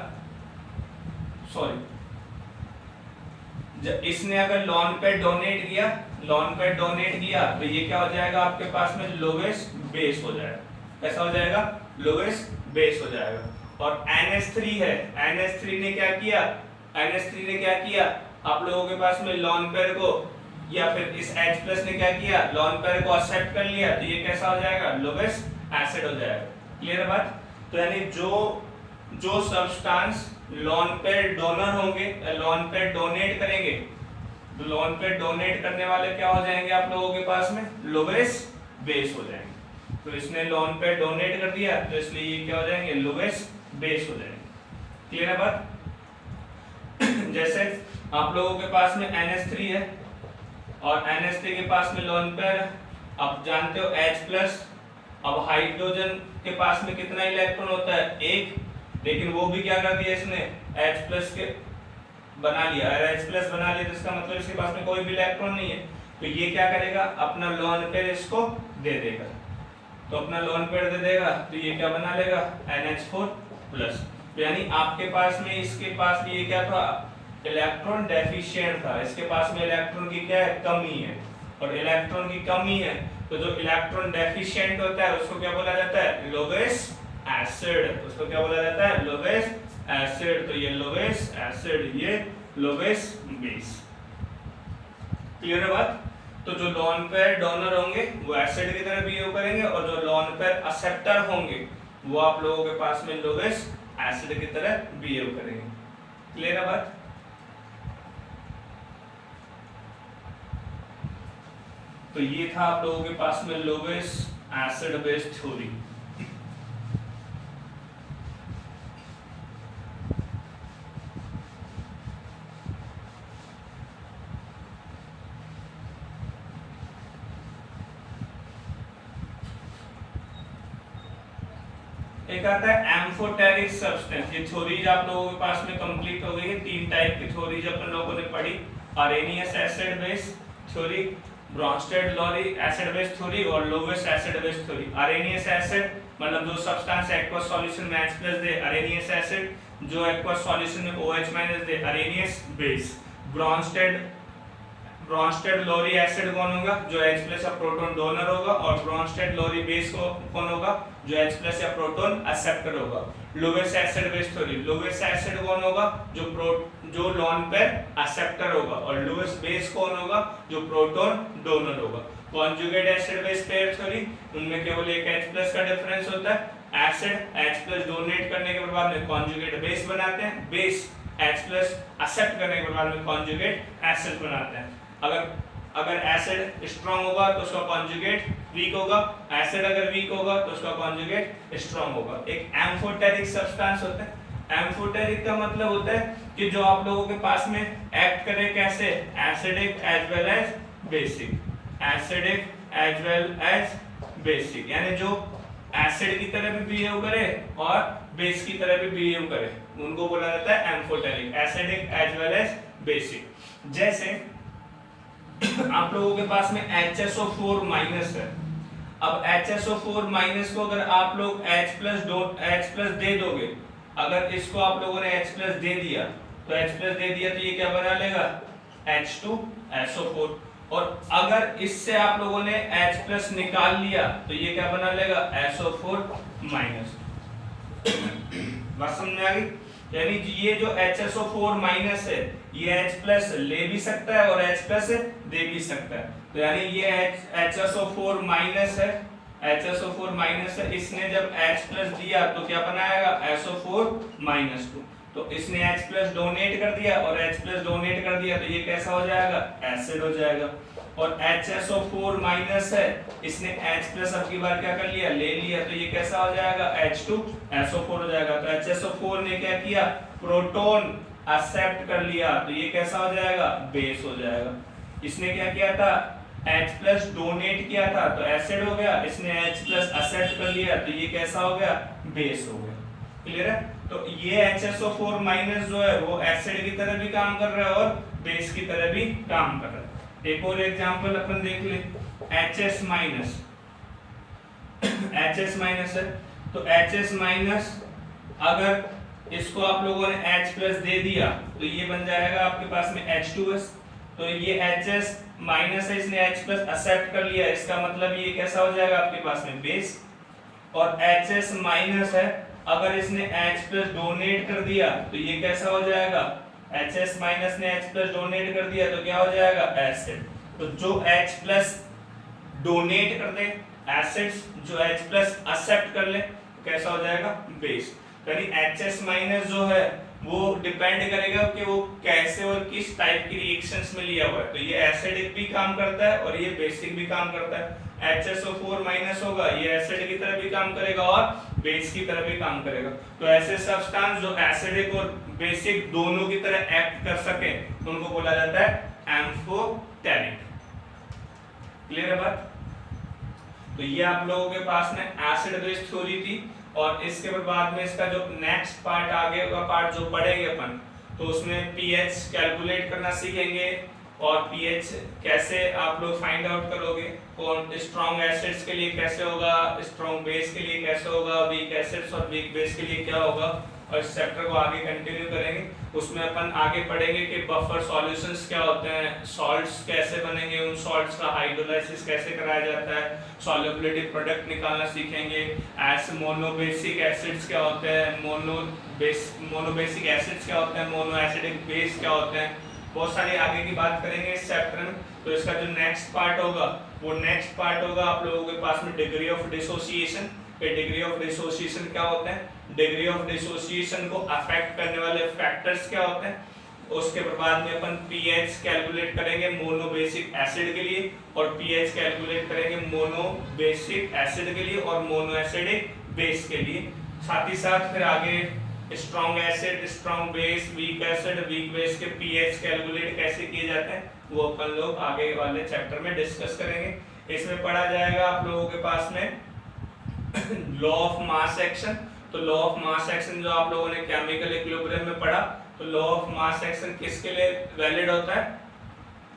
सॉरी, जब इसने अगर लॉन पेयर डोनेट किया, लॉन पेयर डोनेट किया तो ये क्या हो जाएगा आपके पास में, लोवेस्ट बेस हो जाएगा। कैसा हो जाएगा, लोवेस्ट बेस हो जाएगा। और NH3 है, NH3 ने क्या किया, NH3 ने क्या किया, आप लोगों के पास में लॉन पेयर को, या फिर इस H+ ने क्या किया, लॉन पेयर को एक्सेप्ट कर लिया, तो ये कैसा हो जाएगा, लोवेस्ट एसिड हो जाएगा। क्लियर है बात। तो यानी जो सब्सटेंस लॉन पेयर डोनर होंगे, लॉन पेयर डोनेट करेंगे, तो लॉन पेयर डोनेट करने वाले क्या हो जाएंगे आप लोगों के पास में, लोवेस्ट बेस हो जाएंगे। तो इसने लॉन पेयर डोनेट कर दिया तो इसलिए ये क्या हो जाएंगे, लोवेस्ट बेस हो जाएंगे। क्लियर है बात। जैसे आप लोगों के पास में NH3 है और NH3 के पास में लॉन पेयर है, आप जानते हो H+। अब हाइड्रोजन के पास में कितना इलेक्ट्रॉन होता है, 1, लेकिन वो भी क्या कर दिया इसने, H+ के बना लिया। अगर H+ बना लिया तो इसका मतलब इसके पास में कोई भी इलेक्ट्रॉन नहीं है, तो ये क्या करेगा, अपना लॉन पेयर इसको दे देगा। तो अपना लॉन पेयर दे देगा तो ये क्या बना लेगा, NH4+। तो यानी आपके पास में, इसके पास में ये क्या था, इलेक्ट्रॉन डेफिशिएंट था, इसके पास में इलेक्ट्रॉन की क्या है, कमी है। और इलेक्ट्रॉन की कमी है तो जो इलेक्ट्रॉन डेफिशिएंट होता है उसको क्या बोला जाता है, लोवेस्ट एसिड। उसको क्या बोला जाता है, लोवेस्ट एसिड। तो ये लोवेस्ट एसिड, ये लोवेस्ट बेस। क्लियर है बात। तो जो लॉन पेयर डोनर होंगे वो एसिड की तरह बिहेव करेंगे, और जो लॉन पेयर एक्सेप्टर होंगे वो आप लोगों के पास में लोवेस्ट एसिड की तरह बिहेव करेंगे। क्लियर है बात। तो ये था आप लोगों के पास में लोवेस्ट एसिड बेस थ्योरी। एक आता है एम्फोटेरिक सब्सटेंस। ये थ्योरीज आप लोगों के पास में कंप्लीट हो गई है। 3 टाइप की थ्योरीज अपन लोगों ने पढ़ी, Arrhenius acid base theory, Bronsted Lowry acid base theory और Lewis acid base theory. Arrhenius acid मतलब जो सब्सटेंस एक्वस सॉल्यूशन में H+ दे, अरेनियस एसिड। जो एक्वस सॉल्यूशन में OH- दे, Arrhenius base. Bronsted Lowry acid कौन होगा, जो H+ या प्रोटॉन डोनर होगा, और ब्रॉन्स्टेड लॉरी बेस कौन होगा, जो H+ या प्रोटॉन एक्सेप्टर होगा। Lowest acid base theory, lowest acid कौन होगा, जो लॉन पेयर एक्सेप्टर होगा, और लोवेस्ट बेस कौन होगा, जो प्रोटॉन डोनर होगा। Conjugate acid base pair theory, उनमें केवल एक H+ का डिफरेंस होता है। एसिड H+ डोनेट करने के बाद में कॉन्जुगेट बेस बनाते हैं, बेस H+ एक्सेप्ट करने के बाद में कॉन्जुगेट एसिड बनाते हैं। अगर एसिड स्ट्रांग होगा तो उसका कॉन्जुगेट वीक होगा, एसिड अगर वीक होगा तो उसका कॉन्जुगेट स्ट्रांग होगा। एक एम्फोटेरिक सब्सटेंस होता है। एम्फोटेरिक का मतलब होता है कि जो आप लोगों के पास में एक्ट करे कैसे, acidic as well as basic, acidic as well as basic, यानी जो एसिड की तरह भी बिहेव करे और बेस की तरह भी बिहेव करे, उनको बोला जाता है amphoteric, acidic as well as basic. जैसे आप लोगों के पास में HSO4 माइनस है, अब HSO4 माइनस को अगर आप लोग H+ दे दोगे, अगर इसको आप लोगों ने H+ दे दिया तो ये क्या बना लेगा, H2SO4, और अगर इससे आप लोगों ने H+ निकाल लिया तो ये क्या बना लेगा, SO4 माइनस। बात समझ में आ गई? यानी ये जो HSO4 माइनस है ये H+ ले भी सकता है और H+ दे भी सकता है, तो यानी ये HSO4 माइनस है, HSO4 माइनस है, इसने जब H+ दिया तो क्या बनाएगा, SO4 -2, तो इसने H+ डोनेट कर दिया और H+ डोनेट कर दिया तो ये कैसा हो जाएगा, एसिड हो जाएगा। और HSO4 माइनस है, इसने H+ अब की बार क्या कर लिया, ले लिया, तो ये कैसा हो जाएगा, H2SO4 हो जाएगा। तो HSO4 ने क्या किया, प्रोटॉन एक्सेप्ट कर लिया, तो ये कैसा हो जाएगा, बेस हो जाएगा। इसने क्या किया था, H+ डोनेट किया था तो एसिड हो गया, इसने H+ एक्सेप्ट कर लिया तो ये कैसा हो गया, बेस हो गया। क्लियर है? तो ये HSO4 माइनस जो है वो एसिड की तरह भी काम कर रहा है और बेस की तरह भी काम कर रहा है। एक और एग्जांपल अपन देख ले, HS माइनस, HS माइनस है, तो HS माइनस अगर इसको आप लोगों ने H+ दे दिया तो ये बन जाएगा आपके पास में H2S, तो ये HS माइनस है, इसने H+ एक्सेप्ट कर लिया, इसका मतलब ये कैसा हो जाएगा आपके पास में, बेस। और HS माइनस है, अगर इसने H+ डोनेट कर दिया तो ये कैसा हो जाएगा, HS माइनस ने H+ डोनेट कर दिया तो क्या हो जाएगा, एसिड। तो जो H+ डोनेट कर दे, एसिड्स जो H+ एक्सेप्ट कर ले, कैसा हो जाएगा, बेस। यानी HS माइनस जो है वो डिपेंड करेगा कि वो कैसे और किस टाइप की रिएक्शंस में लिया हुआ है, तो ये एसिडिक भी काम करता है और ये बेसिक भी काम करता है। HSO4 माइनस होगा, ये एसिड की तरह भी काम करेगा और बेस की तरह भी काम करेगा। तो ऐसे सब्सटेंस जो एसिडिक और बेसिक दोनों की तरह एक्ट कर सके उनको बोला जाता है एम्फोटेरिक। क्लियर है बात? तो ये आप लोगों के पास में एसिड बेस थ्योरी थी, और इसके बाद में इसका जो नेक्स्ट पार्ट, आगे का पार्ट जो पढ़ेंगे अपन, तो उसमें pH कैलकुलेट करना सीखेंगे और pH कैसे आप लोग फाइंड आउट करोगे, कौन स्ट्रॉन्ग एसिड्स के लिए कैसे होगा, स्ट्रॉन्ग बेस के लिए कैसे होगा, वीक एसिड्स और वीक बेस के लिए क्या होगा, और इस चैप्टर को आगे कंटिन्यू करेंगे। उसमें अपन आगे पढ़ेंगे कि बफर सॉल्यूशंस क्या होते हैं, सॉल्ट्स कैसे बनेंगे, उन सॉल्ट्स का हाइड्रोलाइसिस कैसे कराया जाता है, सॉल्युबिलिटी प्रोडक्ट निकालना सीखेंगे, मोनोबेसिक एसिड्स क्या होते हैं, मोनोबेसिक एसिड्स क्या होते हैं, मोनो एसिडिक बेस क्या होते हैं, बहुत सारी आगे की बात करेंगे इस चैप्टर में। तो इसका जो नेक्स्ट पार्ट होगा वो नेक्स्ट पार्ट होगा आप लोगों के पास में degree of dissociation. Degree of dissociation क्या होते हैं, डिग्री ऑफ डिसोसिएशन को अफेक्ट करने वाले फैक्टर्स क्या होते हैं, उसके बाद में अपन pH कैलकुलेट करेंगे मोनो बेसिक एसिड के लिए, और pH कैलकुलेट करेंगे मोनो बेसिक एसिड के लिए और मोनो एसिडिक बेस के लिए। साथ ही साथ फिर आगे strong acid, strong base, weak acid, weak base के pH कैलकुलेट कैसे किए जाते हैं वो अपन लोग आगे वाले चैप्टर में डिस्कस करेंगे। इसमें पढ़ा जाएगा आप लोगों के पास में लॉ ऑफ मास एक्शन। तो लॉ ऑफ मास एक्शन जो आप लोगों ने केमिकल इक्विलिब्रियम में पढ़ा, तो लॉ ऑफ मास एक्शन किसके लिए वैलिड होता है,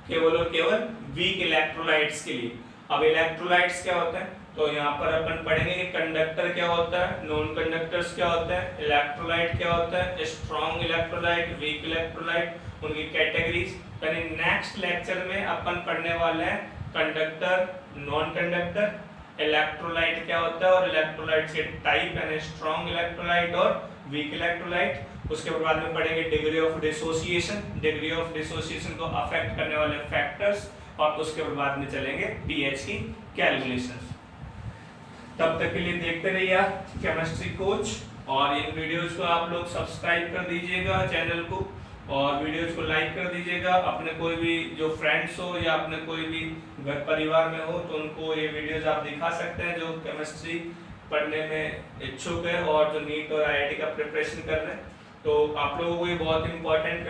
केवल और केवल वीक इलेक्ट्रोलाइट्स के लिए। अब इलेक्ट्रोलाइट्स क्या होते हैं, तो यहाँ पर अपन पढ़ेंगे कि कंडक्टर क्या होता है, नॉन कंडक्टर्स क्या होते हैं, इलेक्ट्रोलाइट क्या होता है, स्ट्रॉन्ग इलेक्ट्रोलाइट, वीक इलेक्ट्रोलाइट, उनकी कैटेगरीज। यानी नेक्स्ट लेक्चर में अपन पढ़ने वाले हैं कंडक्टर, नॉन कंडक्टर, इलेक्ट्रोलाइट क्या होता है और इलेक्ट्रोलाइट के टाइप, यानी स्ट्रॉन्ग इलेक्ट्रोलाइट और वीक इलेक्ट्रोलाइट। उसके बाद में पढ़ेंगे degree of dissociation, degree of dissociation को अफेक्ट करने वाले फैक्टर्स, और उसके बाद में चलेंगे pH की कैलकुलेशंस। तब तक के लिए देखते रहिए केमिस्ट्री कोच, और इन वीडियोस को आप लोग सब्सक्राइब कर दीजिएगा चैनल को, और वीडियोस को लाइक कर दीजिएगा। अपने कोई भी जो फ्रेंड्स हो या अपने कोई भी घर परिवार में हो तो उनको ये वीडियोस आप दिखा सकते हैं जो केमिस्ट्री पढ़ने में इच्छुक है और जो नीट और IIT का प्रिपरेशन कर रहे हैं। तो आप लोगों को ये बहुत इंपॉर्टेंट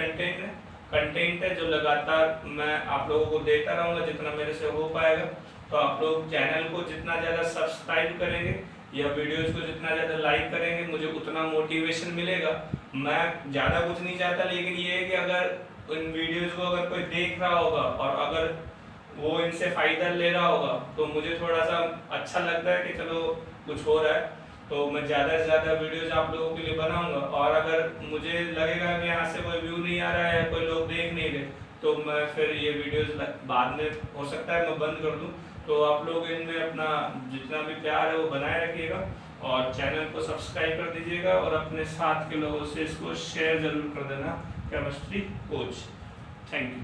कंटेंट है जो लगातार मैं आप लोगों को देता रहूँगा जितना मेरे से हो पाएगा। तो आप लोग चैनल को जितना ज़्यादा सब्सक्राइब करेंगे या वीडियोस को जितना ज़्यादा लाइक करेंगे मुझे उतना मोटिवेशन मिलेगा। मैं ज़्यादा कुछ नहीं चाहता, लेकिन ये है कि अगर इन वीडियोस को अगर कोई देख रहा होगा और अगर वो इनसे फ़ायदा ले रहा होगा तो मुझे थोड़ा सा अच्छा लगता है कि चलो कुछ हो रहा है। तो मैं ज़्यादा से ज़्यादा वीडियोस आप लोगों के लिए बनाऊंगा, और अगर मुझे लगेगा कि यहाँ से कोई व्यू नहीं आ रहा है, कोई लोग देख नहीं रहे, तो मैं फिर ये वीडियोस बाद में हो सकता है मैं बंद कर दूँ। तो आप लोग इनमें अपना जितना भी प्यार है वो बनाए रखिएगा और चैनल को सब्सक्राइब कर दीजिएगा और अपने साथ के लोगों से इसको शेयर ज़रूर कर देना। Chemistry coach, thank you.